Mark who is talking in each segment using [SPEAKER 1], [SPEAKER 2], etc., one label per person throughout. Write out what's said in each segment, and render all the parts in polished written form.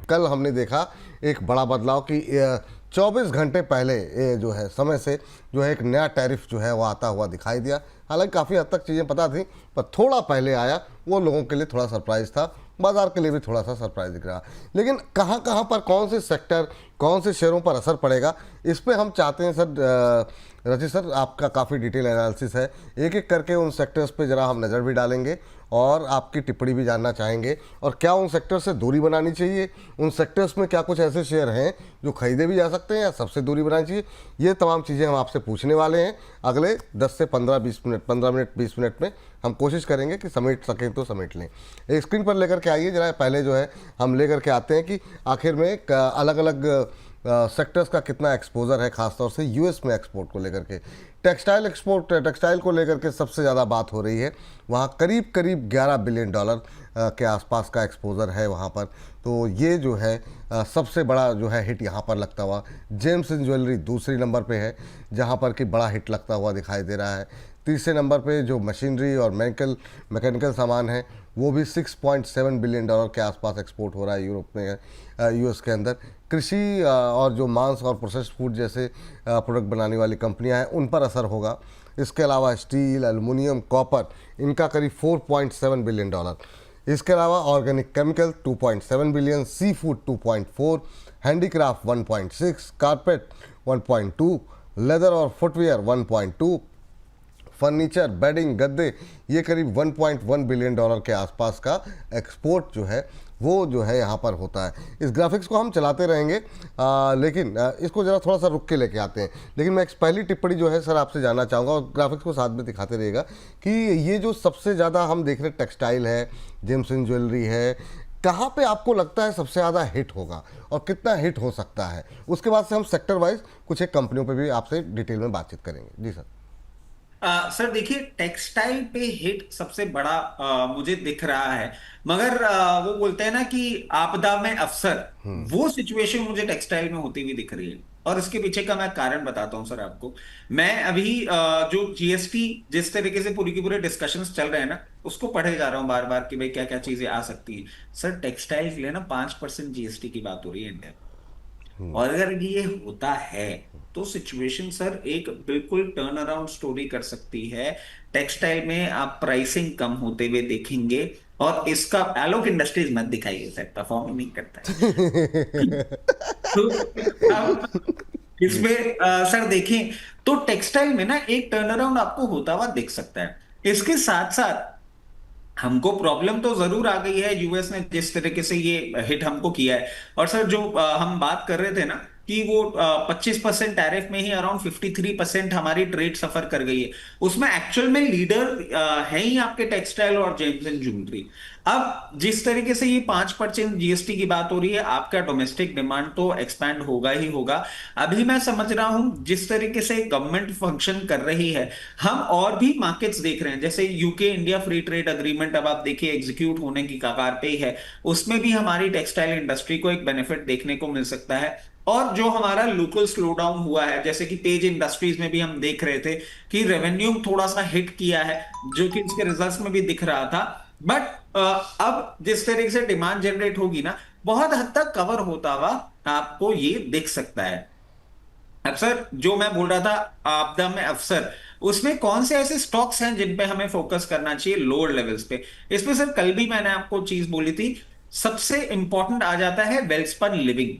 [SPEAKER 1] कल हमने देखा एक बड़ा बदलाव कि 24 घंटे पहले ये जो है समय से जो है एक नया टैरिफ जो है वो आता हुआ दिखाई दिया। हालांकि काफ़ी हद तक चीज़ें पता थी, पर थोड़ा पहले आया, वो लोगों के लिए थोड़ा सरप्राइज़ था, बाजार के लिए भी थोड़ा सा सरप्राइज दिख रहा। लेकिन कहाँ कहाँ पर कौन से सेक्टर, कौन से शेयरों पर असर पड़ेगा, इस पे हम चाहते हैं सर, रचित सर आपका काफ़ी डिटेल एनालिसिस है, एक एक करके उन सेक्टर्स पे ज़रा हम नज़र भी डालेंगे और आपकी टिप्पणी भी जानना चाहेंगे। और क्या उन सेक्टर से दूरी बनानी चाहिए, उन सेक्टर्स में क्या कुछ ऐसे शेयर हैं जो खरीदे भी जा सकते हैं या सबसे दूरी बनानी चाहिए, ये तमाम चीज़ें हम आपसे पूछने वाले हैं अगले 10 से 15-20 मिनट, 15 मिनट 20 मिनट में। हम कोशिश करेंगे कि समेट सकें तो समेट लें। एक स्क्रीन पर लेकर के आइए जरा, पहले जो है हम लेकर के आते हैं कि आखिर में अलग अलग सेक्टर्स का कितना एक्सपोजर है, खासतौर से यूएस में एक्सपोर्ट को लेकर के। टेक्सटाइल एक्सपोर्ट, टेक्सटाइल को लेकर के सबसे ज़्यादा बात हो रही है, वहाँ करीब करीब $11 बिलियन के आसपास का एक्सपोजर है वहाँ पर। तो ये जो है सबसे बड़ा जो है हिट यहाँ पर लगता हुआ। जेम्स एंड ज्वेलरी दूसरी नंबर पे है, जहाँ पर कि बड़ा हिट लगता हुआ दिखाई दे रहा है। तीसरे नंबर पे जो मशीनरी और मैकेनिकल सामान है, वो भी $6.7 बिलियन के आसपास एक्सपोर्ट हो रहा है यूरोप में, यूएस के अंदर। कृषि और जो मांस और प्रोसेस्ड फूड जैसे प्रोडक्ट बनाने वाली कंपनियां हैं, उन पर असर होगा। इसके अलावा स्टील, एल्युमिनियम, कॉपर, इनका करीब $4.7 बिलियन। इसके अलावा organic chemical 2.7 billion, sea food 2.4, handicraft 1.6, carpet 1.2, leather और फुटवेयर 1.2, फर्नीचर, बेडिंग, गद्दे, ये करीब $1.1 बिलियन के आसपास का एक्सपोर्ट जो है वो जो है यहाँ पर होता है। इस ग्राफिक्स को हम चलाते रहेंगे, लेकिन इसको ज़रा थोड़ा सा रुक के लेके आते हैं। लेकिन मैं एक पहली टिप्पणी जो है सर आपसे जानना चाहूँगा, और ग्राफिक्स को साथ में दिखाते रहेगा, कि ये जो सबसे ज़्यादा हम देख रहे टेक्सटाइल है, जेम्स एंड ज्वेलरी है, कहाँ पे आपको लगता है सबसे ज़्यादा हिट होगा और कितना हिट हो सकता है? उसके बाद से हम सेक्टर वाइज कुछ एक कंपनियों पर भी आपसे डिटेल में बातचीत करेंगे। जी सर।
[SPEAKER 2] सर देखिए, टेक्सटाइल पे हिट सबसे बड़ा मुझे दिख रहा है, मगर वो बोलते हैं ना कि आपदा में अवसर, वो सिचुएशन मुझे टेक्सटाइल में होती हुई दिख रही है। और इसके पीछे का मैं कारण बताता हूं सर आपको। मैं अभी जो जीएसटी जिस तरीके से पूरी की पूरे डिस्कशंस चल रहे हैं ना, उसको पढ़े जा रहा हूं बार बार कि भाई क्या क्या चीजें आ सकती है। सर टेक्सटाइल के लिए ना 5% जीएसटी की बात हो रही है इंडिया में। और अगर ये होता है तो सिचुएशन सर एक बिल्कुल टर्न अराउंड स्टोरी कर सकती है। टेक्सटाइल में आप प्राइसिंग कम होते हुए देखेंगे, और इसका आलोक इंडस्ट्रीज मत दिखाइए सर, परफॉर्म नहीं करता है। तो अब इसमें सर देखें तो टेक्सटाइल में ना एक टर्न अराउंड आपको होता हुआ दिख सकता है। इसके साथ साथ हमको प्रॉब्लम तो जरूर आ गई है, यूएस ने जिस तरीके से ये हिट हमको किया है। और सर जो हम बात कर रहे थे ना कि वो 25% टैरिफ में ही अराउंड 53% हमारी ट्रेड सफर कर गई है, उसमें एक्चुअल में लीडर है ही आपके टेक्सटाइल और जेम्स एंड ज्वेलरी। अब जिस तरीके से ये 5% जीएसटी की बात हो रही है, आपका डोमेस्टिक डिमांड तो एक्सपैंड होगा ही होगा। अभी मैं समझ रहा हूं जिस तरीके से गवर्नमेंट फंक्शन कर रही है, हम और भी मार्केट्स देख रहे हैं, जैसे UK India free trade agreement अब आप देखिए एग्जीक्यूट होने की कगार पे ही है, उसमें भी हमारी टेक्सटाइल इंडस्ट्री को एक बेनिफिट देखने को मिल सकता है। और जो हमारा लोकल स्लो डाउन हुआ है, जैसे कि तेज इंडस्ट्रीज में भी हम देख रहे थे कि रेवेन्यू थोड़ा सा हिट किया है, जो कि इसके रिजल्ट्स में भी दिख रहा था। बट अब जिस तरीके से डिमांड जनरेट होगी ना, बहुत हद तक कवर होता हुआ आपको ये दिख सकता है। अब सर जो मैं बोल रहा था आपदा में अवसर, उसमें कौन से ऐसे स्टॉक्स हैं जिन पे हमें फोकस करना चाहिए लोअर लेवल्स पे? इसमें सर कल भी मैंने आपको चीज बोली थी, सबसे इंपॉर्टेंट आ जाता है वेल्सपन लिविंग।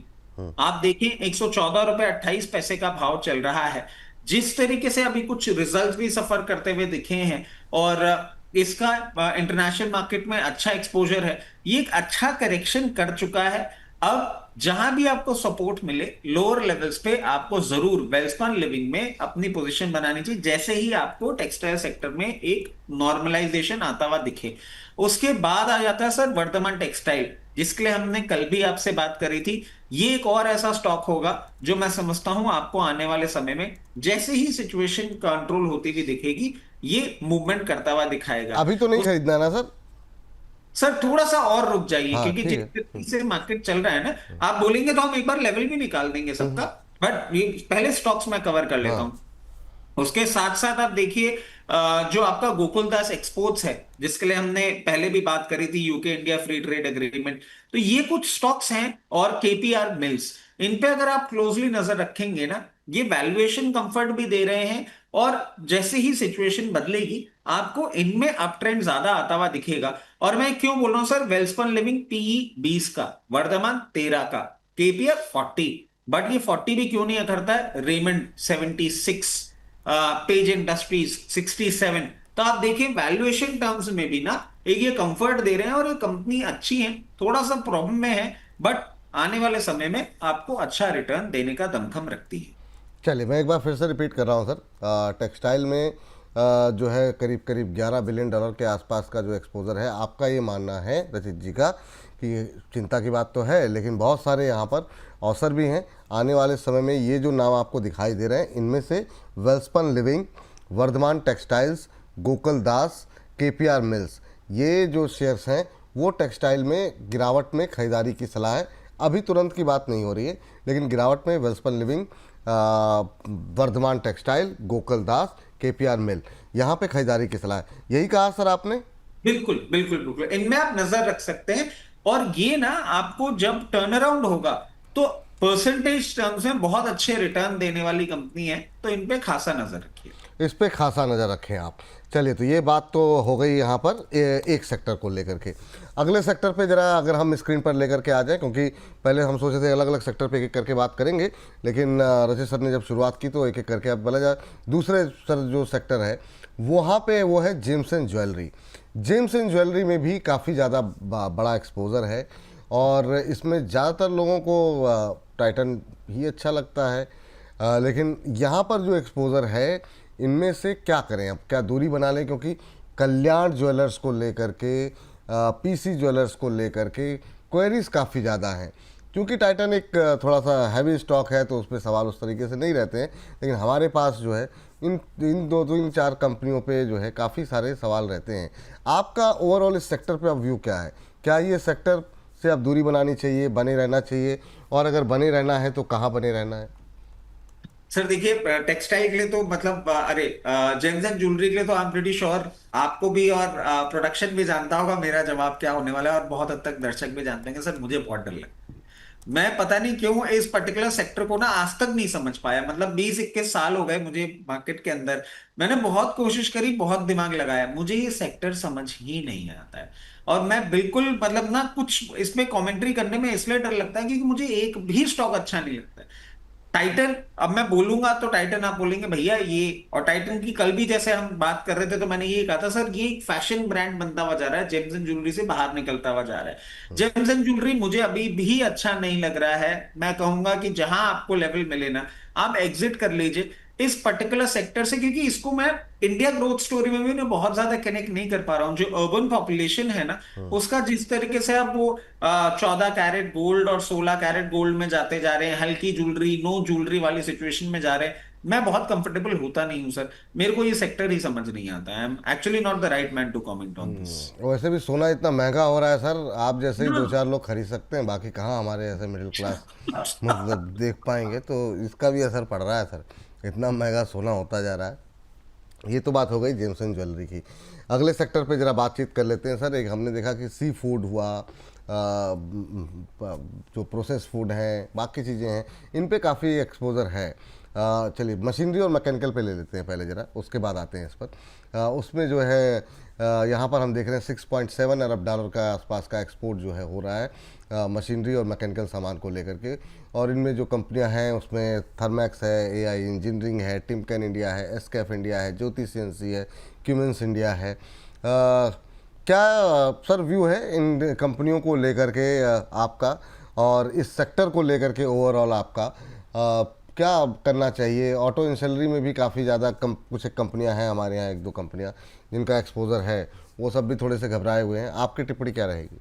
[SPEAKER 2] आप देखें ₹114.28 का भाव चल रहा है। जिस तरीके से अभी कुछ रिजल्ट भी सफर करते हुए दिखे हैं, और इसका इंटरनेशनल मार्केट में अच्छा एक्सपोजर है, ये एक अच्छा करेक्शन कर चुका है। अब जहां भी आपको सपोर्ट मिले लोअर लेवल्स पे, आपको जरूर वेल्सपन लिविंग में अपनी पोजीशन बनानी चाहिए, जैसे ही आपको टेक्सटाइल सेक्टर में एक नॉर्मलाइजेशन आता हुआ दिखे। उसके बाद आ जाता है सर वर्धमान टेक्सटाइल, जिसके लिए हमने कल भी आपसे बात करी थी। ये एक और ऐसा स्टॉक होगा जो मैं समझता हूं आपको आने वाले समय में जैसे ही सिचुएशन कंट्रोल होती हुई दिखेगी, ये मूवमेंट करता हुआ दिखाएगा।
[SPEAKER 1] अभी तो नहीं खरीदना है ना सर?
[SPEAKER 2] सर थोड़ा सा और रुक जाइए,
[SPEAKER 1] हाँ
[SPEAKER 2] क्योंकि
[SPEAKER 1] ठीक
[SPEAKER 2] जिस
[SPEAKER 1] है।
[SPEAKER 2] तरीके से मार्केट चल रहा है ना, आप बोलेंगे तो हम एक बार लेवल भी निकाल देंगे सबका। बट ये पहले स्टॉक्स मैं कवर कर लेता
[SPEAKER 1] हाँ
[SPEAKER 2] हूं। उसके साथ साथ आप देखिए जो आपका गोकुलदास एक्सपोर्ट्स है, जिसके लिए हमने पहले भी बात करी थी, UK India free trade agreement, तो ये कुछ स्टॉक्स हैं। और केपीआर मिल्स, इन पे अगर आप क्लोजली नजर रखेंगे ना, ये वैल्यूएशन कंफर्ट भी दे रहे हैं। और जैसे ही सिचुएशन बदलेगी, आपको इनमें अप ट्रेंड ज्यादा आता हुआ दिखेगा। और मैं क्यों बोल रहा हूं सर, वेल्सपन लिविंग पीई 20 का, वर्धमान 13 का, केपीआर 40। बट ये 40 भी क्यों नहीं करता है, रेमंड 76, पेज इंडस्ट्रीज 67। तो आप देखिए वैल्यूएशन टर्म्स में भी ना एक ये कंफर्ट दे रहे हैं, और ये कंपनी अच्छी है, थोड़ा सा प्रॉब्लम में है, बट आने वाले समय में आपको अच्छा रिटर्न देने का दमखम रखती है।
[SPEAKER 1] चलिए मैं एक बार फिर से रिपीट कर रहा हूँ सर। टेक्सटाइल में जो है करीब करीब 11 बिलियन डॉलर के आसपास का जो एक्सपोजर है, आपका ये मानना है रचित जी का कि चिंता की बात तो है, लेकिन बहुत सारे यहाँ पर अवसर भी हैं आने वाले समय में। ये जो नाम आपको दिखाई दे रहे हैं, इनमें से वेल्सपन लिविंग, वर्धमान टेक्सटाइल्स, गोकुल दास, केपीआर मिल्स, ये जो शेयर्स हैं वो टेक्सटाइल में गिरावट में खरीदारी की सलाह है। अभी तुरंत की बात नहीं हो रही है, लेकिन गिरावट में वेल्सपन लिविंग, वर्धमान टेक्सटाइल, गोकुल दास, केपीआर मिल, यहाँ पे खरीदारी की सलाह है। यही कहा सर आपने?
[SPEAKER 2] बिल्कुल बिल्कुल बिल्कुल, इनमें आप नजर रख सकते हैं। और ये ना आपको जब टर्न अराउंड होगा, तो परसेंटेज टर्म्स में बहुत अच्छे रिटर्न देने वाली कंपनी है, तो इन पे खासा नजर रखिए।
[SPEAKER 1] इस पे खासा नज़र रखें आप। चलिए, तो ये बात तो हो गई यहाँ पर एक सेक्टर को लेकर के। अगले सेक्टर पे ज़रा अगर हम स्क्रीन पर लेकर के आ जाएं, क्योंकि पहले हम सोचे थे अलग अलग सेक्टर पे एक एक करके बात करेंगे, लेकिन रचित सर ने जब शुरुआत की तो एक एक करके अब बोला जाए। दूसरे सर जो सेक्टर है वहाँ पे वो है James and jewellery. James and jewellery में भी काफ़ी ज़्यादा बड़ा एक्सपोजर है, और इसमें ज़्यादातर लोगों को टाइटन ही अच्छा लगता है। लेकिन यहाँ पर जो एक्सपोजर है, इनमें से क्या करें, अब क्या दूरी बना लें, क्योंकि कल्याण ज्वेलर्स को लेकर के, पीसी ज्वेलर्स को लेकर के क्वेरीज काफ़ी ज़्यादा हैं। क्योंकि टाइटन एक थोड़ा सा हैवी स्टॉक है, तो उस पर सवाल उस तरीके से नहीं रहते हैं, लेकिन हमारे पास जो है इन इन दो तीन चार कंपनियों पे जो है काफ़ी सारे सवाल रहते हैं। आपका ओवरऑल इस सेक्टर पे अब व्यू क्या है? क्या ये सेक्टर से अब दूरी बनानी चाहिए, बने रहना चाहिए, और अगर बने रहना है तो कहाँ बने रहना है?
[SPEAKER 2] सर देखिए, टेक्सटाइल के लिए तो मतलब अरे, जेम्स एंड ज्वेलरी के लिए तो आई एम प्रीटी श्योर आपको भी और प्रोडक्शन भी जानता होगा मेरा जवाब क्या होने वाला है, और बहुत हद तक दर्शक भी जानते हैं। सर मुझे बहुत डर लगता है। मैं पता नहीं क्यों इस पर्टिकुलर सेक्टर को ना आज तक नहीं समझ पाया। मतलब 20-21 साल हो गए मुझे मार्केट के अंदर, मैंने बहुत कोशिश करी, बहुत दिमाग लगाया, मुझे ये सेक्टर समझ ही नहीं आता है। और मैं बिल्कुल मतलब ना कुछ इसमें कमेंट्री करने में इसलिए डर लगता है क्योंकि मुझे एक भी स्टॉक अच्छा नहीं लगता है। टाइटन, अब मैं बोलूंगा तो टाइटन आप बोलेंगे भैया ये, और टाइटन की कल भी जैसे हम बात कर रहे थे तो मैंने ये कहा था सर, ये एक फैशन ब्रांड बनता हुआ जा रहा है, जेम्स एंड ज्वेलरी से बाहर निकलता हुआ जा रहा है। जेम्स एंड ज्वेलरी मुझे अभी भी अच्छा नहीं लग रहा है। मैं कहूंगा कि जहां आपको लेवल मिले ना, आप एग्जिट कर लीजिए इस पर्टिकुलर सेक्टर से, क्योंकि इसको मैं इंडिया ग्रोथ स्टोरी में भी ना बहुत ज्यादा कनेक्ट नहीं कर पा रहा हूँ। जो अर्बन पॉपुलेशन है ना, उसका जिस तरीके से अब वो 14 कैरेट गोल्ड और 16 कैरेट गोल्ड में जाते जा रहे हैं, हल्की ज्वेलरी, नो ज्वेलरी वाली सिचुएशन में जा रहे हैं, मैं बहुत कंफर्टेबल होता नहीं हूं सर। मेरे को ये सेक्टर ही समझ नहीं आता। I am actually not the right man to comment on this.
[SPEAKER 1] वैसे भी सोना इतना महंगा हो रहा है सर, आप जैसे ही दो चार लोग खरीद सकते हैं, बाकी कहाँ हमारे ऐसे मिडिल क्लास मतलब देख पाएंगे, तो इसका भी असर पड़ रहा है सर। इतना महंगा सोना होता जा रहा है। ये तो बात हो गई जेम्स एंड ज्वेलरी की। अगले सेक्टर पे ज़रा बातचीत कर लेते हैं सर। एक हमने देखा कि सी फूड हुआ, जो प्रोसेस फूड हैं, बाकी चीज़ें हैं, इन पे काफ़ी एक्सपोजर है। चलिए मशीनरी और मैकेनिकल पे ले लेते हैं पहले ज़रा, उसके बाद आते हैं इस पर। उसमें जो है यहाँ पर हम देख रहे हैं 6.7 अरब डॉलर का आसपास का एक्सपोर्ट जो है हो रहा है मशीनरी और मैकेनिकल सामान को लेकर के। और इनमें जो कंपनियां हैं उसमें थर्मैक्स है, एआई इंजीनियरिंग है, टिमकेन इंडिया है, एसकेफ इंडिया है, ज्योति सीएनसी है, क्यूमेंस इंडिया है। क्या सर व्यू है इन कंपनियों को लेकर के आपका, और इस सेक्टर को लेकर के ओवरऑल आपका क्या करना चाहिए? ऑटो इंसलरी में भी काफ़ी ज़्यादा कुछ एक कंपनियां हैं हमारे यहाँ, एक दो कंपनियां जिनका एक्सपोजर है, वो सब भी थोड़े से घबराए हुए हैं। आपकी टिप्पणी क्या रहेगी?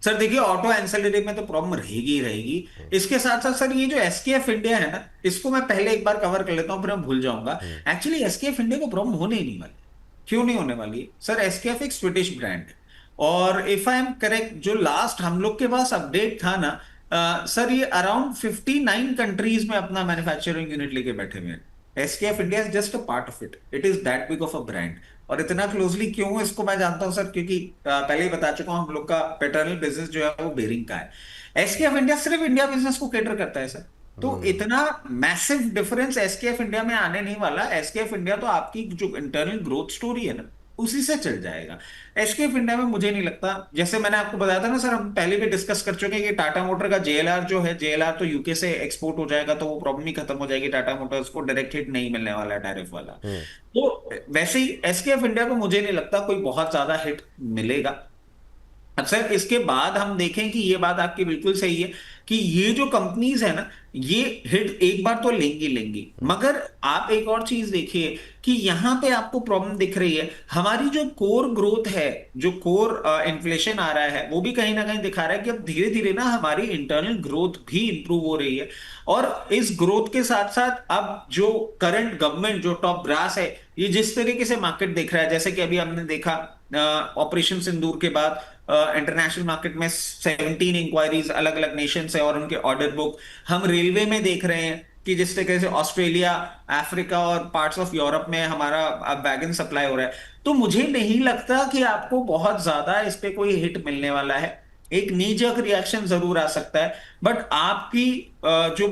[SPEAKER 2] सर देखिए, ऑटो एंसिलरी में तो प्रॉब्लम रहेगी ही रहेगी। इसके साथ साथ सर ये जो एसकेएफ इंडिया है ना, इसको मैं पहले एक बार कवर कर लेता हूं, फिर मैं भूल जाऊंगा। एक्चुअली एसकेएफ इंडिया को प्रॉब्लम होने ही नहीं वाली। क्यों नहीं होने वाली सर? एसकेएफ एक स्वीडिश ब्रांड है, और इफ आई एम करेक्ट, जो लास्ट हम लोग के पास अपडेट था ना, सर ये अराउंड 59 कंट्रीज में अपना मैन्युफैक्चरिंग यूनिट लेके बैठे हुए हैं। SKF India is just a part of it, it is that big of a brand. और इतना क्लोजली क्यों इसको मैं जानता हूं सर, क्योंकि पहले ही बता चुका हूं, हम लोग का पेटर्नल बिजनेस जो है वो बेरिंग का है। एसकेएफ इंडिया सिर्फ इंडिया बिजनेस को केटर करता है सर। तो इतना मैसिव डिफरेंस एसकेएफ इंडिया में आने नहीं वाला। एसकेएफ इंडिया तो आपकी जो इंटरनल ग्रोथ स्टोरी है ना, उसी से चल जाएगा। एसकेएफ इंडिया में मुझे नहीं लगता, जैसे मैंने आपको बताया था ना सर, हम पहले भी डिस्कस कर चुके हैं कि टाटा मोटर का जेएलआर जो है, जेएलआर तो यूके से एक्सपोर्ट हो जाएगा, तो वो प्रॉब्लम ही खत्म हो जाएगी। टाटा मोटर्स को डायरेक्ट हिट नहीं मिलने वाला है टैरिफ वाला। तो वैसे ही एसकेएफ इंडिया को मुझे नहीं लगता कोई बहुत ज्यादा हिट मिलेगा। सर इसके बाद हम देखें कि ये बात आपकी बिल्कुल सही है कि ये जो कंपनीज है ना, ये हिट एक बार तो लेंगी लेंगी, मगर आप एक और चीज देखिए कि यहां पे आपको प्रॉब्लम दिख रही है। हमारी जो कोर ग्रोथ है, जो कोर इन्फ्लेशन आ रहा है, वो भी कहीं ना कहीं दिखा रहा है कि अब धीरे धीरे ना हमारी इंटरनल ग्रोथ भी इंप्रूव हो रही है। और इस ग्रोथ के साथ साथ अब जो करंट गवर्नमेंट, जो टॉप ब्रास है, ये जिस तरीके से मार्केट देख रहा है, जैसे कि अभी हमने देखा ऑपरेशन सिंदूर के बाद इंटरनेशनल मार्केट में 17 इंक्वायरीज अलग अलग नेशन से और उनके ऑर्डर बुक। हम रेलवे में देख रहे हैं कि जिस तरीके से ऑस्ट्रेलिया, अफ्रीका और पार्ट्स ऑफ यूरोप में हमारा अब वैगन सप्लाई हो रहा है। तो मुझे नहीं लगता कि आपको बहुत ज्यादा इस पे कोई हिट मिलने वाला है। एक नी जर्क रिएक्शन जरूर आ सकता है, बट आपकी जो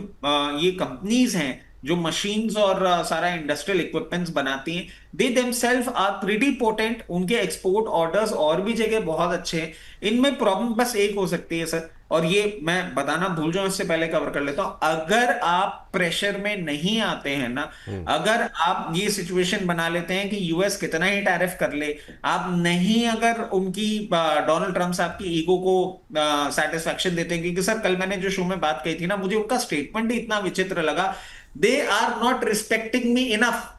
[SPEAKER 2] ये कंपनीज हैं जो मशीन्स और सारा इंडस्ट्रियल इक्विपमेंट्स बनाती हैं, they themselves are pretty potent. उनके एक्सपोर्ट ऑर्डर्स और भी जगह बहुत अच्छे हैं। इनमें प्रॉब्लम बस एक हो सकती है सर, और ये मैं बताना भूल जाऊं, इससे पहले कवर कर लेता हूं। अगर आप प्रेशर में नहीं आते हैं ना, अगर आप ये सिचुएशन बना लेते हैं कि यूएस कितना ही टैरिफ कर ले, आप नहीं, अगर उनकी डोनाल्ड ट्रंप साहब की ईगो को सेटिस्फेक्शन देते हैं, क्योंकि सर कल मैंने जो शो में बात कही थी ना, मुझे उनका स्टेटमेंट ही इतना विचित्र लगा। They are not respecting me enough.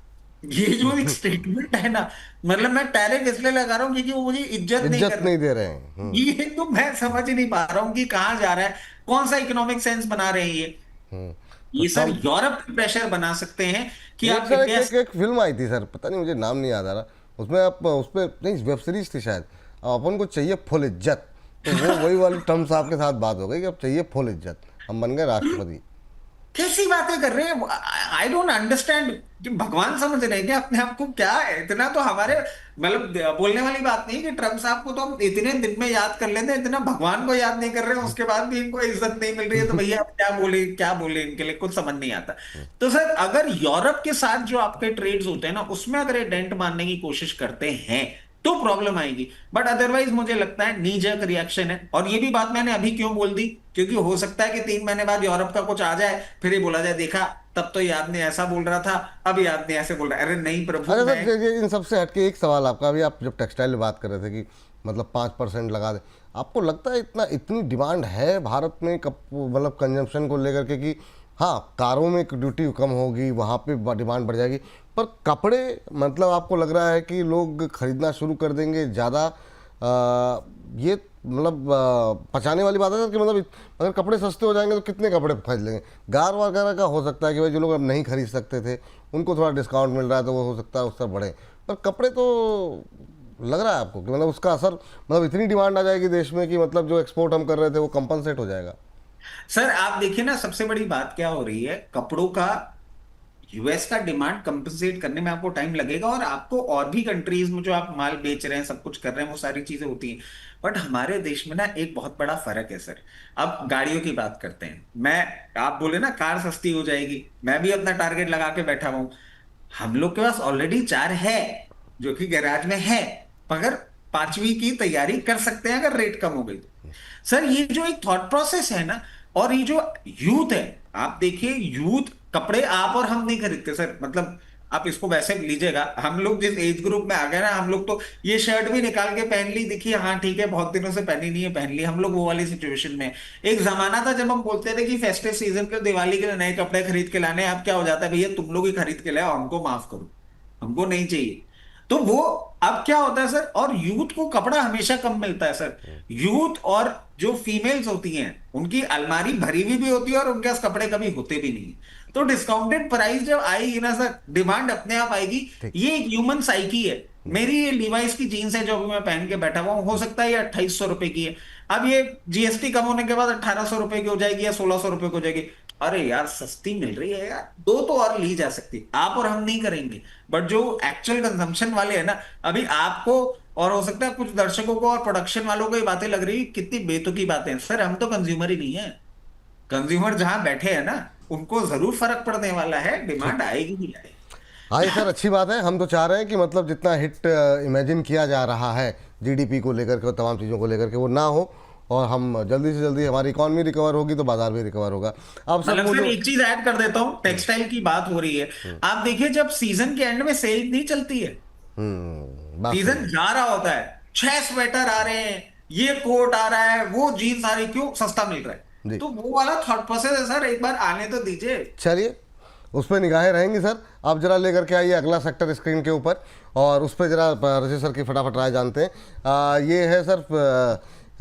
[SPEAKER 2] ये जो एक स्टेटमेंट है ना, मतलब मैं टैरिफ इसलिए लगा रहा हूं क्योंकि वो मुझे इज्जत नहीं
[SPEAKER 1] इज्जत
[SPEAKER 2] कर
[SPEAKER 1] नहीं
[SPEAKER 2] रहे।
[SPEAKER 1] दे रहे हैं।
[SPEAKER 2] ये तो मैं समझ ही नहीं पा रहा हूँ कि कहाँ जा रहा है, कौन सा इकोनॉमिक सेंस बना रहे हैं ये।
[SPEAKER 1] तो
[SPEAKER 2] ये सर
[SPEAKER 1] ट्रम्प,
[SPEAKER 2] यूरोप पे प्रेशर बना सकते हैं कि
[SPEAKER 1] एक
[SPEAKER 2] आप
[SPEAKER 1] सर
[SPEAKER 2] इंडिया।
[SPEAKER 1] एक फिल्म आई थी सर, पता नहीं मुझे नाम नहीं याद आ रहा, उसमें आप उस पर नहीं, वेब सीरीज थी शायद, अपन को चाहिए फुल इज्जत। तो वो वही वाली ट्रम्प साहब के साथ बात हो गई कि अब चाहिए फुल इज्जत, हम बन गए राष्ट्रपति।
[SPEAKER 2] कैसी बातें कर रहे हैं, आई डोंट अंडरस्टैंड। कि भगवान समझ रहे हैं क्या अपने आप को? क्या है इतना तो हमारे, मतलब बोलने वाली बात नहीं कि ट्रम्प साहब को तो हम इतने दिन में याद कर लेते हैं, इतना भगवान को याद नहीं कर रहे हैं, उसके बाद भी इनको इज्जत नहीं मिल रही है। तो भैया आप क्या बोले, क्या बोले, इनके लिए कुछ समझ नहीं आता। तो सर अगर यूरोप के साथ जो आपके ट्रेड्स होते हैं ना, उसमें अगर ये डेंट मारने की कोशिश करते हैं तो प्रॉब्लम आएगी। बट अदरवाइज मुझे लगता है नी जर्क रिएक्शन है। और ये भी बात मैंने अभी क्यों बोल दी, क्योंकि हो सकता है कि 3 महीने बाद यूरोप का कुछ आ जाए, फिर ये बोला जाए देखा तब तो ये आदमी ऐसा बोल रहा था, अब ये आदमी ऐसे बोल रहा है। अरे नहीं प्रभु,
[SPEAKER 1] अच्छा
[SPEAKER 2] मैं।
[SPEAKER 1] सर, ये इन सबसे हटके एक सवाल आपका, अभी आप जब टेक्सटाइल में बात कर रहे थे कि मतलब 5% लगा दे, आपको लगता है इतनी डिमांड है भारत में मतलब कंजम्पशन को लेकर के कि हाँ कारों में ड्यूटी कम होगी, वहाँ पे डिमांड बढ़ जाएगी, पर कपड़े मतलब आपको लग रहा है कि लोग खरीदना शुरू कर देंगे ज़्यादा? ये मतलब पचाने वाली बात है सर कि मतलब अगर कपड़े सस्ते हो जाएंगे तो कितने कपड़े खरीद लेंगे? गार वगैरह का हो सकता है कि भाई जो लोग अब नहीं खरीद सकते थे उनको थोड़ा डिस्काउंट मिल रहा है तो वो हो सकता है उससे बढ़े, पर कपड़े तो लग रहा है आपको कि मतलब उसका असर, मतलब इतनी डिमांड आ जाएगी देश में कि मतलब जो एक्सपोर्ट हम कर रहे थे वो कंपनसेट हो जाएगा?
[SPEAKER 2] सर आप देखिए ना, सबसे बड़ी बात क्या हो रही है, कपड़ों का यूएस का डिमांड कंपनसेट करने में आपको टाइम लगेगा, और आपको और भी कंट्रीज में जो आप माल बेच रहे हैं, सब कुछ कर रहे हैं, वो सारी चीजें होती हैं। बट हमारे देश में ना एक बहुत बड़ा फर्क है सर। अब गाड़ियों की बात करते हैं, मैं, आप बोले ना कार सस्ती हो जाएगी, मैं भी अपना टारगेट लगा के बैठा हूं। हम लोग के पास ऑलरेडी 4 है जो कि गैराज में है, मगर 5वीं की तैयारी कर सकते हैं अगर रेट कम हो गई तो। सर ये जो एक थॉट प्रोसेस है ना, और ये जो यूथ है, आप देखिए यूथ, कपड़े आप और हम नहीं खरीदते सर। मतलब आप इसको वैसे लीजिएगा, हम लोग जिस एज ग्रुप में आ गए ना, हम लोग तो ये शर्ट भी निकाल के पहन ली, देखिए हाँ ठीक है बहुत दिनों से पहनी नहीं है, पहन ली। हम लोग वो वाली सिचुएशन में। एक जमाना था जब हम बोलते थे कि फेस्टिव सीजन के, दिवाली के लिए नए कपड़े खरीद के लाने। अब क्या हो जाता है, भैया तुम लोग ही खरीद के लाओ, हमको माफ करो, हमको नहीं चाहिए। तो वो अब क्या होता है सर, और यूथ को कपड़ा हमेशा कम मिलता है सर। यूथ और जो फीमेल्स होती हैं उनकी अलमारी भरी हुई भी होती है, और उनके पास कपड़े कभी होते भी नहीं। तो डिस्काउंटेड प्राइस जब आएगी ना सर, डिमांड अपने आप आएगी।
[SPEAKER 1] ठीक।
[SPEAKER 2] ये एक ह्यूमन साइकी है। मेरी ये लिवाइस की जीन्स है जो अभी मैं पहन के बैठा हुआ हूं, हो सकता है ये 2800 रुपए की है, अब ये जीएसटी कम होने के बाद 1800 रुपए की हो जाएगी या 1600 रुपए की हो जाएगी। अरे यार सस्ती मिल रही है यार, दो तो और ली जा सकती, आप और हम नहीं करेंगे, बट जो एक्चुअल कंजम्पशन वाले हैं ना, अभी आपको और हो सकता है कुछ दर्शकों को और प्रोडक्शन वालों को ये बातें लग रही है कितनी बेतुकी बातें हैं। सर हम तो कंज्यूमर ही नहीं है, कंज्यूमर जहां बैठे हैं ना उनको जरूर फर्क पड़ने वाला है, डिमांड आएगी ही आएगी।
[SPEAKER 1] हाँ ये सर अच्छी बात है। हम तो चाह रहे हैं कि मतलब जितना हिट इमेजिन किया जा रहा है जीडीपी को लेकर के और तमाम चीज़ों को लेकर के वो ना हो, और हम जल्दी से जल्दी हमारी इकॉनमी रिकवर होगी तो बाजार भी रिकवर होगा। अब सर
[SPEAKER 2] मतलब
[SPEAKER 1] वो
[SPEAKER 2] सर
[SPEAKER 1] जो
[SPEAKER 2] एक चीज ऐड कर देता हूं, टेक्सटाइल की बात हो रही है, आप देखिए जब सीजन के एंड में सेल नहीं चलती है,
[SPEAKER 1] बात सही
[SPEAKER 2] सीजन
[SPEAKER 1] है।
[SPEAKER 2] जा रहा होता है, 6 स्वेटर आ रहे हैं, ये कोट आ रहा है, वो जीन्स आ रही, क्यों? सस्ता मिल रहा है।
[SPEAKER 1] जी
[SPEAKER 2] तो वो वाला थॉट प्रोसेस है सर, एक बार आने तो दीजिए।
[SPEAKER 1] चलिए, उस पर निगाहें रहेंगी सर। आप जरा लेकर के आइए अगला सेक्टर स्क्रीन के ऊपर, और उस पर जरा ऋषि सर की फटाफट राय जानते हैं। ये है सर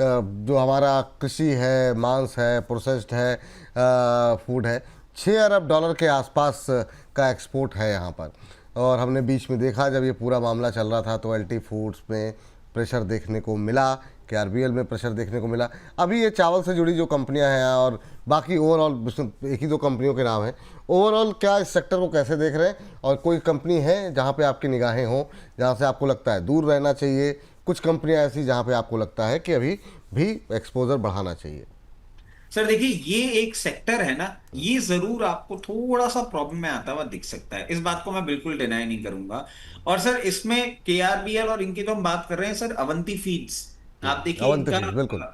[SPEAKER 1] जो हमारा कृषि है, मांस है, प्रोसेस्ड है, फूड है। $6 अरब के आसपास का एक्सपोर्ट है यहाँ पर। और हमने बीच में देखा जब ये पूरा मामला चल रहा था तो एलटी फूड्स में प्रेशर देखने को मिला, केआरबीएल में प्रेशर देखने को मिला। अभी ये चावल से जुड़ी जो कंपनियां हैं और बाकी ओवरऑल एक ही दो कंपनियों के नाम हैं, ओवरऑल क्या इस सेक्टर को कैसे देख रहे हैं? और कोई कंपनी है जहां पे आपकी निगाहें हों, जहां से आपको लगता है दूर रहना चाहिए? कुछ कंपनियां ऐसी जहां पे आपको लगता है कि अभी भी एक्सपोजर बढ़ाना चाहिए?
[SPEAKER 2] सर देखिए ये एक सेक्टर है ना, ये जरूर आपको थोड़ा सा प्रॉब्लम में आता हुआ दिख सकता है, इस बात को मैं बिल्कुल डिनाई नहीं करूंगा। और सर इसमें केआरबीएल और इनकी तो हम बात कर रहे हैं सर, अवंती फीड्स, आप देखिए
[SPEAKER 1] अवंती
[SPEAKER 2] इनका
[SPEAKER 1] फीड्स बिल्कुल।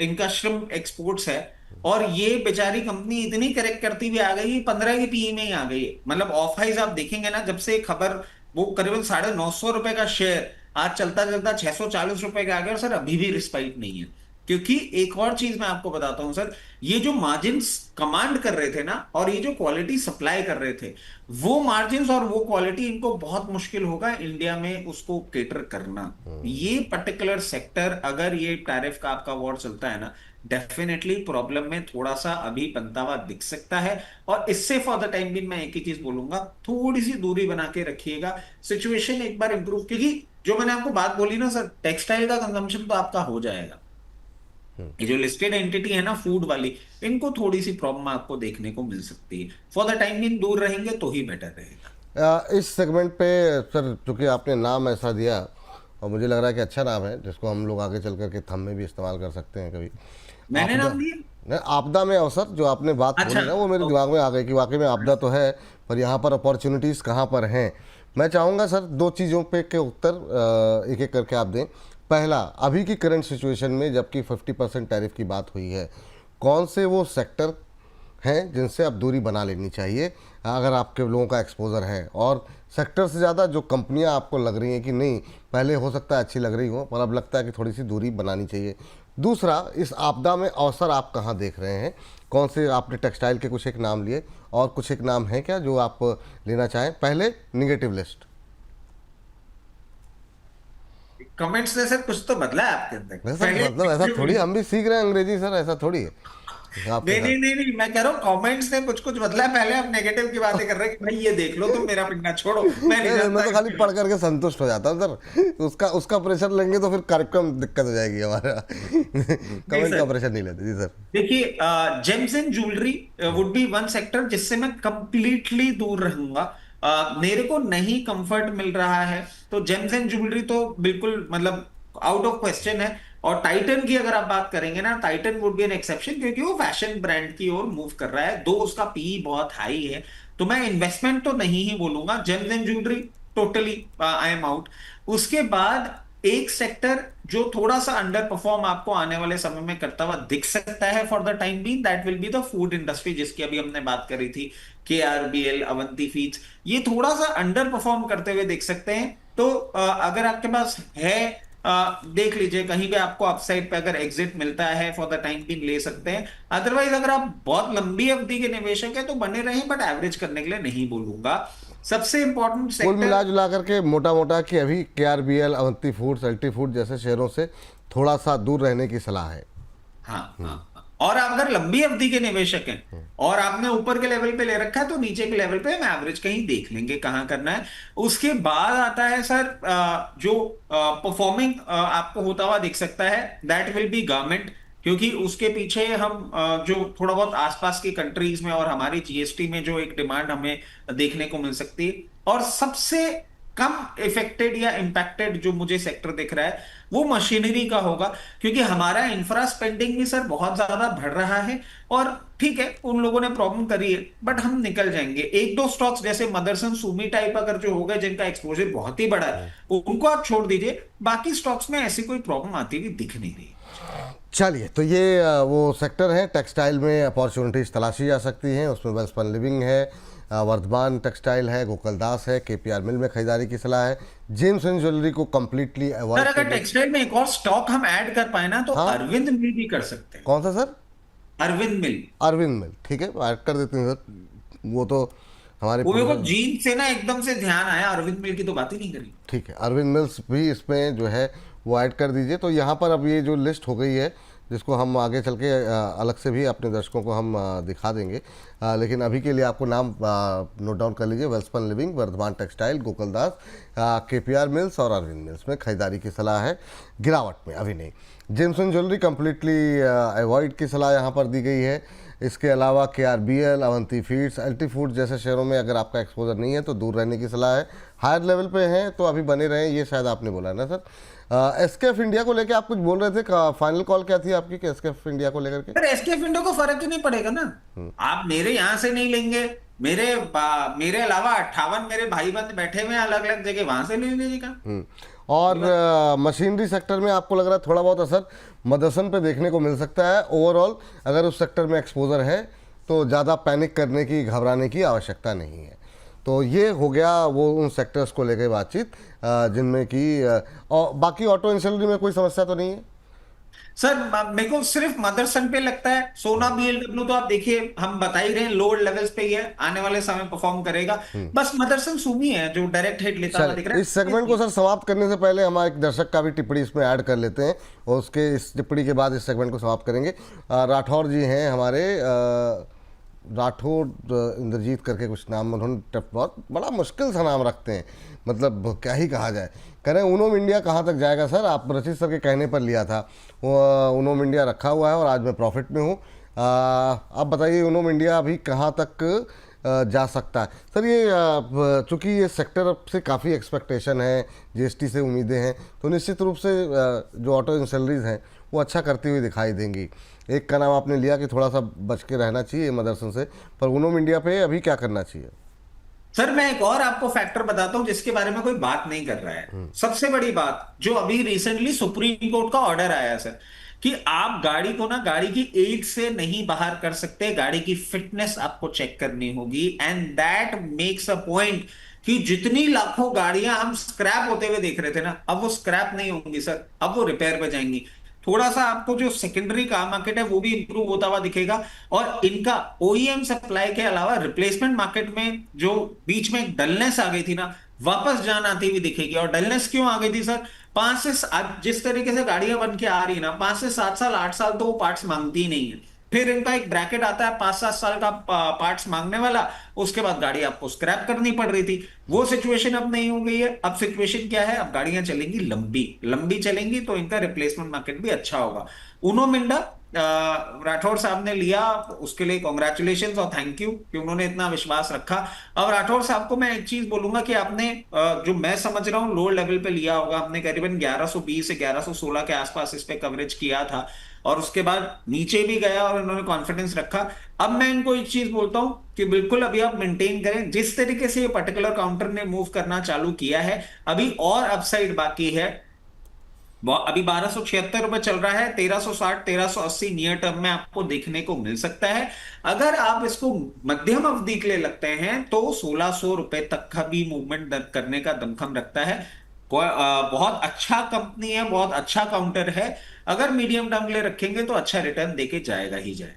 [SPEAKER 2] इनका श्रिम्प एक्सपोर्ट्स है। और ये बेचारी कंपनी इतनी करेक्ट करती हुई आ गई, 15 की पीई में ही आ गई है। मतलब ऑफ हाइज आप देखेंगे ना, जब से खबर, वो करीबन 950 रुपए का शेयर आज चलता चलता 640 रुपए का आ गया, और सर अभी भी रिस्पाइट नहीं है। क्योंकि एक और चीज मैं आपको बताता हूं सर, ये जो मार्जिन्स कमांड कर रहे थे ना, और ये जो क्वालिटी सप्लाई कर रहे थे, वो मार्जिन्स और वो क्वालिटी इनको बहुत मुश्किल होगा इंडिया में उसको केटर करना। ये पर्टिकुलर सेक्टर अगर ये टैरिफ का आपका वॉर चलता है ना, डेफिनेटली प्रॉब्लम में थोड़ा सा अभी बनता हुआ दिख सकता है। और इससे फॉर द टाइम भी मैं एक ही चीज बोलूंगा, थोड़ी सी दूरी बना के रखिएगा, सिचुएशन एक बार इंप्रूव, क्योंकि जो मैंने आपको बात बोली ना सर, टेक्सटाइल का कंजम्पशन तो आपका हो जाएगा, ये जो लिस्टेड एंटिटी है ना फूड वाली, इनको थोड़ी सी प्रॉब्लम आपको देखने को मिल सकती है। फॉर द टाइम भी दूर रहेंगे तो ही बेटर रहेगा।
[SPEAKER 1] इस सेगमेंट पे सर चूंकि आपने नाम ऐसा दिया और मुझे लग रहा है कि अच्छा नाम है जिसको हम लोग आगे चल करके थंब में भी इस्तेमाल कर सकते हैं कभी।
[SPEAKER 2] मैंने
[SPEAKER 1] आपदा,
[SPEAKER 2] नाम दिया।
[SPEAKER 1] नहीं, आपदा में अवसर जो आपने बात
[SPEAKER 2] अच्छा।
[SPEAKER 1] बोली ना वो मेरे दिमाग में आ गई कि वाकई में आपदा तो है, पर यहाँ पर अपॉर्चुनिटीज़ कहाँ पर हैं। मैं चाहूँगा सर दो चीज़ों पे के उत्तर एक एक करके आप दें। पहला, अभी की करंट सिचुएशन में जबकि 50% टैरिफ की बात हुई है, कौन से वो सेक्टर हैं जिनसे आप दूरी बना लेनी चाहिए अगर आपके लोगों का एक्सपोजर है? और सेक्टर से ज़्यादा जो कंपनियां आपको लग रही हैं कि नहीं, पहले हो सकता है अच्छी लग रही हो पर अब लगता है कि थोड़ी सी दूरी बनानी चाहिए। दूसरा, इस आपदा में अवसर आप कहाँ देख रहे हैं? कौन से, आपने टेक्सटाइल के कुछ एक नाम लिए, और कुछ एक नाम है क्या जो आप लेना चाहें? पहले निगेटिव लिस्ट।
[SPEAKER 2] कमेंट्स ने सर कुछ तो बदला है आपके अंदर
[SPEAKER 1] ऐसा
[SPEAKER 2] पहले।
[SPEAKER 1] मतलब ऐसा थोड़ी, हम भी सीख रहे हैं अंग्रेजी सर, ऐसा थोड़ी है आपके
[SPEAKER 2] नहीं
[SPEAKER 1] साथ।
[SPEAKER 2] नहीं नहीं नहीं, मैं कह रहा हूँ कमेंट्स ने कुछ कुछ बदला है, पहले आप नेगेटिव की बातें कर रहे हैं कि भाई ये देख लो, तुम मेरा पिन्ना छोड़ो, मैं नहीं
[SPEAKER 1] नहीं नहीं, मैं
[SPEAKER 2] जानता
[SPEAKER 1] तो खाली
[SPEAKER 2] इसके
[SPEAKER 1] पढ़ करके संतुष्ट हो जाता हूँ सर। उसका उसका प्रेशर लेंगे तो फिर कार्यक्रम दिक्कत हो जाएगी हमारा।
[SPEAKER 2] नहीं
[SPEAKER 1] कमेंट का
[SPEAKER 2] सर
[SPEAKER 1] प्रेशर नहीं लेते जी सर।
[SPEAKER 2] देखिए, James and jewellery would be one sector जिससे मैं कंप्लीटली दूर रहूंगा। मेरे को नहीं कंफर्ट मिल रहा है, तो जेम्स एंड ज्वेलरी तो बिल्कुल मतलब आउट ऑफ क्वेश्चन है। और टाइटन की अगर आप बात करेंगे ना, Titan would be an exception, क्योंकि वो फैशन ब्रांड की ओर मूव कर रहा है, दो उसका पी बहुत हाई है। तो मैं इन्वेस्टमेंट तो नहीं ही बोलूंगा, James and jewellery totally I am out. उसके बाद एक सेक्टर जो थोड़ा सा अंडर परफॉर्म आपको आने वाले समय में करता हुआ दिख सकता है for the time being, that will be the food industry, जिसकी अभी हमने बात करी थी, केआरबीएल, अवंती फीड्स, ये थोड़ा सा अंडर परफॉर्म करते हुए दिख सकते हैं। तो अगर आपके पास है, देख लीजिए कहीं पे आपको अपसाइड पे अगर एग्जिट मिलता है फॉर द टाइम बीइंग ले सकते हैं। अदरवाइज अगर आप बहुत लंबी अवधि के निवेशक है तो बने रहें, बट एवरेज करने के लिए नहीं बोलूंगा। सबसे इंपॉर्टेंट
[SPEAKER 1] कुल
[SPEAKER 2] सेक्टर,
[SPEAKER 1] मिला जुला करके मोटा मोटा कि अभी केआरबीएल, अवंती फूड्स, एल्टी फूड जैसे शेयरों से थोड़ा सा दूर रहने की सलाह है।
[SPEAKER 2] हाँ हाँ हाँ। और आप अगर लंबी अवधि के निवेशक हैं और आपने ऊपर के लेवल पे ले रखा है, तो नीचे के लेवल पे हम एवरेज कहीं देख लेंगे कहाँ करना है। उसके बाद आता है सर जो परफॉर्मिंग आपको होता हुआ दिख सकता है, दैट विल बी गवर्नमेंट। क्योंकि उसके पीछे हम जो थोड़ा बहुत आसपास की कंट्रीज में और हमारी जीएसटी में जो एक डिमांड हमें देखने को मिल सकती है। और सबसे कम इफेक्टेड या इम्पैक्टेड जो मुझे सेक्टर दिख रहा है वो मशीनरी का होगा, क्योंकि हमारा इंफ्रा स्पेंडिंग भी सर बहुत ज्यादा बढ़ रहा है। और ठीक है, उन लोगों ने प्रॉब्लम करी है, बट हम निकल जाएंगे। एक दो स्टॉक्स जैसे मदरसन सुमी टाइप अगर जो हो गए, जिनका एक्सपोजर बहुत ही बड़ा है, उनको आप छोड़ दीजिए। बाकी स्टॉक्स में ऐसी कोई प्रॉब्लम आती हुई दिख नहीं रही।
[SPEAKER 1] चलिए, तो ये वो सेक्टर है टेक्सटाइल में अपॉर्चुनिटीज तलाशी जा सकती हैं। उसमें वेलस्पन लिविंग है, वर्धमान टेक्सटाइल है, गोकुलदास है, केपीआर मिल में खरीदारी की सलाह है। जेम्स एंड ज्वेलरी को कंप्लीटली
[SPEAKER 2] सर
[SPEAKER 1] अवॉइड
[SPEAKER 2] अगर
[SPEAKER 1] करने।
[SPEAKER 2] टेक्सटाइल में एक और स्टॉक हम ऐड कर पाए ना, तो
[SPEAKER 1] हाँ,
[SPEAKER 2] अरविंद मिल भी कर सकते हैं।
[SPEAKER 1] कौन सा सर?
[SPEAKER 2] अरविंद मिल।
[SPEAKER 1] अरविंद मिल, ठीक है, ऐड कर देते हैं सर। वो तो हमारे
[SPEAKER 2] वो मेरे को
[SPEAKER 1] प्रोफेसर।
[SPEAKER 2] जीन से ना एकदम से ध्यान आया, अरविंद मिल की तो बात ही नहीं करी।
[SPEAKER 1] ठीक है, अरविंद मिल्स भी इसमें जो है वो ऐड कर दीजिए। तो यहाँ पर अब ये जो लिस्ट हो गई है, जिसको हम आगे चल के अलग से भी अपने दर्शकों को हम दिखा देंगे, लेकिन अभी के लिए आपको नाम नोट डाउन कर लीजिए। Welspun Living, Vardhman Textile, Gokaldas, KPR Mills और अरविंद मिल्स में खरीदारी की सलाह है, गिरावट में अभी नहीं। James and jewellery completely avoid की सलाह यहाँ पर दी गई है। इसके अलावा केआरबीएल, अवंती फीड्स, एल्टी फूड जैसे शेयरों में अगर आपका एक्सपोजर नहीं है तो दूर रहने की सलाह है। हायर लेवल पे हैं तो अभी बने रहें, ये शायद आपने बोला है ना सर। एसकेएफ इंडिया को लेकर आप कुछ बोल रहे थे, फाइनल कॉल क्या थी आपकी कि एसकेएफ इंडिया को लेकर के?
[SPEAKER 2] पर एसकेएफ विंडो को फर्क ही नहीं पड़ेगा ना। आप मेरे यहां से नहीं लेंगे, मेरे अलावा 58 मेरे भाई बंद बैठे हुए हैं अलग अलग जगह, वहां से ले लीजिएगा।
[SPEAKER 1] और मशीनरी सेक्टर में आपको लग रहा है थोड़ा बहुत असर मदरसन पे देखने को मिल सकता है। ओवरऑल अगर उस सेक्टर में एक्सपोजर है तो ज़्यादा पैनिक करने की, घबराने की आवश्यकता नहीं है। तो ये हो गया वो उन सेक्टर्स को लेकर बातचीत जिनमें कि और बाकी ऑटो इंडस्ट्री में कोई समस्या तो नहीं है
[SPEAKER 2] सर मेरे को सिर्फ मदरसन पे लगता है। सोना बीएलडब्ल्यू तो आप देखिए, हम बता ही रहे हैं लोअर लेवल्स पे ही है, आने वाले समय परफॉर्म करेगा। बस मदरसन सुमी है जो डायरेक्ट हिट लेता हुआ दिख रहा
[SPEAKER 1] चलिए, इस सेगमेंट को
[SPEAKER 2] है।
[SPEAKER 1] सर समाप्त करने से पहले हम एक दर्शक का भी टिप्पणी इसमें ऐड कर लेते हैं और उसके इस टिप्पणी के बाद इस सेगमेंट को समाप्त करेंगे। राठौर जी हैं हमारे, राठौर इंद्रजीत करके कुछ नाम, उन्होंने बहुत बड़ा मुश्किल सा नाम रखते हैं, मतलब क्या ही कहा जाए। कह रहे हैं उनोम इंडिया कहाँ तक जाएगा सर? आप रचित सर के कहने पर लिया था वो उनोम इंडिया रखा हुआ है और आज मैं प्रॉफिट में हूँ। आप बताइए उनोम इंडिया अभी कहाँ तक जा सकता है सर? ये चूँकि ये सेक्टर से काफ़ी एक्सपेक्टेशन है, जीएसटी से उम्मीदें हैं, तो निश्चित रूप से जो ऑटो इंडस्ट्रीज हैं वो अच्छा करती हुई दिखाई देंगी। एक का नाम आपने लिया कि थोड़ा सा बच के रहना चाहिए मदरसन से, पर उनोम इंडिया पे अभी क्या करना चाहिए?
[SPEAKER 2] सर मैं एक और आपको फैक्टर बताता हूं जिसके बारे में कोई बात नहीं कर रहा है। सबसे बड़ी बात जो अभी रिसेंटली सुप्रीम कोर्ट का ऑर्डर आया है सर, कि आप गाड़ी को ना गाड़ी की एज से नहीं बाहर कर सकते, गाड़ी की फिटनेस आपको चेक करनी होगी। And that makes a point कि जितनी लाखों गाड़ियां हम स्क्रैप होते हुए देख रहे थे ना, अब वो स्क्रैप नहीं होंगी सर, अब वो रिपेयर पे जाएंगी। थोड़ा सा आपको जो सेकेंडरी कार मार्केट है वो भी इंप्रूव होता हुआ दिखेगा। और इनका ओईएम सप्लाई के अलावा रिप्लेसमेंट मार्केट में जो बीच में एक डलनेस आ गई थी ना, वापस जान आती हुई दिखेगी। और डलनेस क्यों आ गई थी सर? आज जिस तरीके से गाड़ियां बन के आ रही ना, 5 से 7 साल 8 साल तो वो पार्ट्स मांगती ही नहीं है। फिर इनका एक ब्रैकेट आता है 5-7 साल का पार्ट्स मांगने वाला, उसके बाद गाड़ी आपको स्क्रैप करनी पड़ रही थी। वो सिचुएशन अब नहीं हो गई है। अब सिचुएशन क्या है? अब गाड़ियां चलेंगी लंबी लंबी चलेंगी, तो इनका रिप्लेसमेंट मार्केट भी अच्छा होगा। उनो मिंडा राठौर साहब ने लिया, उसके लिए कॉन्ग्रेचुलेशन और थैंक यू कि उन्होंने इतना विश्वास रखा। अब राठौर साहब को मैं एक चीज बोलूंगा कि आपने जो मैं समझ रहा हूं लोअर लेवल पे लिया होगा, हमने करीबन 1120 से 1116 के आसपास इस पे कवरेज किया था, और उसके बाद नीचे भी गया और उन्होंने कॉन्फिडेंस रखा। अब मैं इनको एक चीज बोलता हूं कि बिल्कुल अभी आप मेंटेन करें जिस तरीके से ये पर्टिकुलर काउंटर ने मूव करना चालू किया है, अभी और अपसाइड बाकी है। अभी 1276 रुपए चल रहा है, 1360 1380 नियर टर्म में आपको देखने को मिल सकता है। अगर आप इसको मध्यम अवधि के लिए लगते हैं तो 1600 रुपए तक का भी मूवमेंट करने का दमखम रखता है। बहुत अच्छा कंपनी है, बहुत अच्छा काउंटर है। अगर मीडियम टर्म के लिए रखेंगे तो अच्छा रिटर्न देके जाएगा ही जाए।